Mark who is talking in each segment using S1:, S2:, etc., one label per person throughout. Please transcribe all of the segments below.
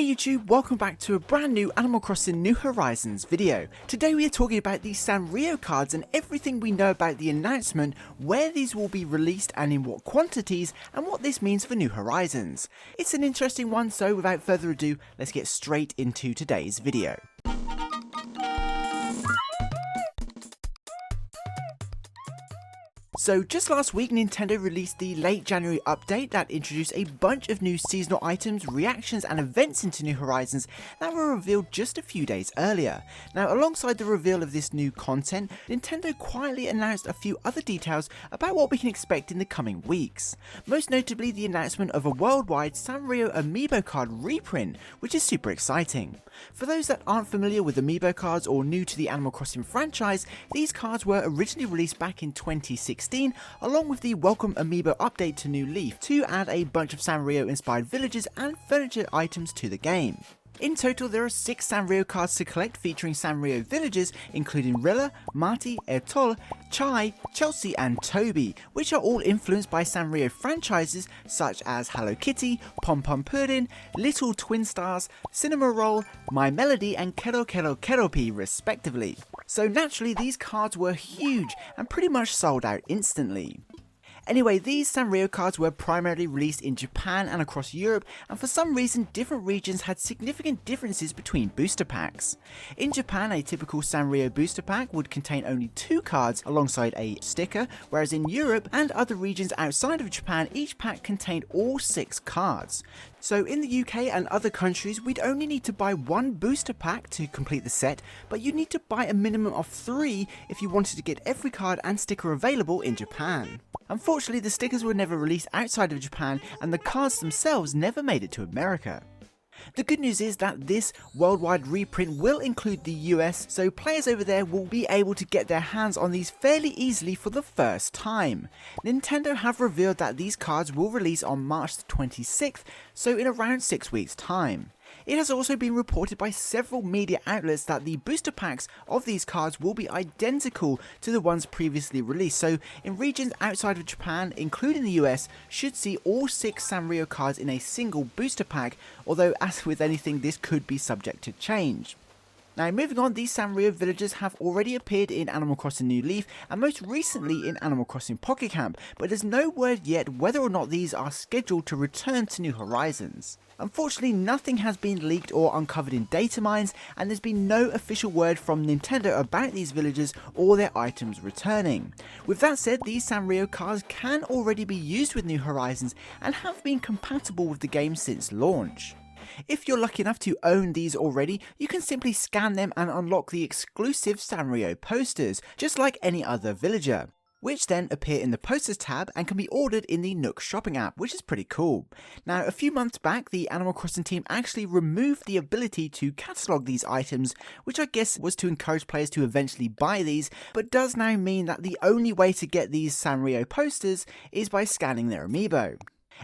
S1: Hey YouTube, welcome back to a brand new Animal Crossing New Horizons video. Today we are talking about the Sanrio cards and everything we know about the announcement, where these will be released and in what quantities, and what this means for New Horizons. It's an interesting one, so without further ado, let's get straight into today's video. So just last week, Nintendo released the late January update that introduced a bunch of new seasonal items, reactions and events into New Horizons that were revealed just a few days earlier. Now alongside the reveal of this new content, Nintendo quietly announced a few other details about what we can expect in the coming weeks. Most notably the announcement of a worldwide Sanrio amiibo card reprint, which is super exciting. For those that aren't familiar with amiibo cards or new to the Animal Crossing franchise, these cards were originally released back in 2016 along with the welcome amiibo update to New Leaf to add a bunch of Sanrio inspired villages and furniture items to the game. In total, there are 6 Sanrio cards to collect featuring Sanrio Villagers, including Rilla, Marty, Ertol, Chai, Chelsea and Toby, which are all influenced by Sanrio franchises such as Hello Kitty, Pom Pom Pudding, Little Twin Stars, Cinema Roll, My Melody and Kero Kero Keropi respectively. So naturally these cards were huge and pretty much sold out instantly. Anyway, these Sanrio cards were primarily released in Japan and across Europe, and for some reason different regions had significant differences between booster packs. In Japan, a typical Sanrio booster pack would contain only 2 cards alongside a sticker, whereas in Europe and other regions outside of Japan, each pack contained all 6 cards. So in the UK and other countries, we'd only need to buy 1 booster pack to complete the set, but you'd need to buy a minimum of 3 if you wanted to get every card and sticker available in Japan. Unfortunately, the stickers were never released outside of Japan and the cards themselves never made it to America. The good news is that this worldwide reprint will include the US, so players over there will be able to get their hands on these fairly easily for the first time. Nintendo have revealed that these cards will release on March the 26th, so in around 6 weeks time. It has also been reported by several media outlets that the booster packs of these cards will be identical to the ones previously released, so in regions outside of Japan, including the US, should see all 6 Sanrio cards in a single booster pack, although as with anything this could be subject to change. Now moving on, these Sanrio Villagers have already appeared in Animal Crossing New Leaf and most recently in Animal Crossing Pocket Camp, but there's no word yet whether or not these are scheduled to return to New Horizons. Unfortunately, nothing has been leaked or uncovered in data mines, and there's been no official word from Nintendo about these villagers or their items returning. With that said, these Sanrio cards can already be used with New Horizons and have been compatible with the game since launch. If you're lucky enough to own these already, you can simply scan them and unlock the exclusive Sanrio posters, just like any other villager, which then appear in the posters tab and can be ordered in the Nook shopping app, which is pretty cool. Now a few months back, the Animal Crossing team actually removed the ability to catalogue these items, which I guess was to encourage players to eventually buy these, but does now mean that the only way to get these Sanrio posters is by scanning their amiibo.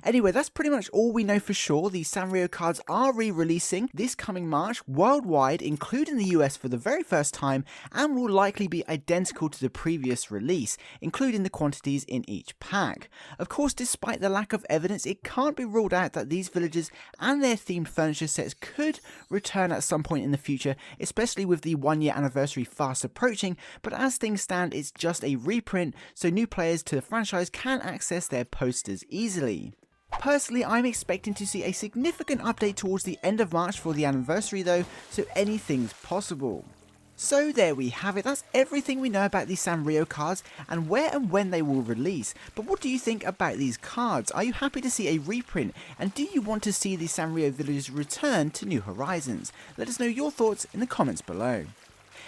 S1: Anyway, that's pretty much all we know for sure. The Sanrio cards are re-releasing this coming March worldwide, including the US for the very first time, and will likely be identical to the previous release, including the quantities in each pack. Of course, despite the lack of evidence, it can't be ruled out that these villagers and their themed furniture sets could return at some point in the future, especially with the 1-year anniversary fast approaching, but as things stand, it's just a reprint, so new players to the franchise can access their posters easily. Personally, I'm expecting to see a significant update towards the end of March for the anniversary though, so anything's possible. So there we have it, that's everything we know about these Sanrio cards and where and when they will release. But what do you think about these cards? Are you happy to see a reprint? And do you want to see the Sanrio Villagers return to New Horizons? Let us know your thoughts in the comments below.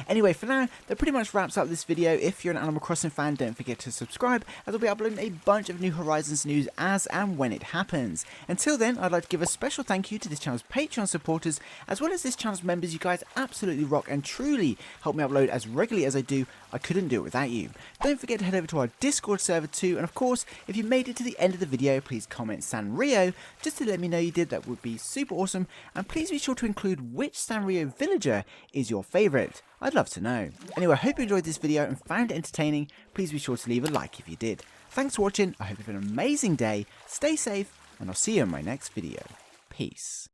S1: Anyway, for now, that pretty much wraps up this video. If you're an Animal Crossing fan, don't forget to subscribe, as I'll be uploading a bunch of New Horizons news as and when it happens. Until then, I'd like to give a special thank you to this channel's Patreon supporters, as well as this channel's members. You guys absolutely rock and truly help me upload as regularly as I do. I couldn't do it without you. Don't forget to head over to our Discord server too, and of course, if you made it to the end of the video, please comment Sanrio, just to let me know you did. That would be super awesome, and please be sure to include which Sanrio villager is your favourite. I'd love to know. Anyway, I hope you enjoyed this video and found it entertaining. Please be sure to leave a like if you did. Thanks for watching, I hope you have an amazing day, stay safe, and I'll see you in my next video. Peace.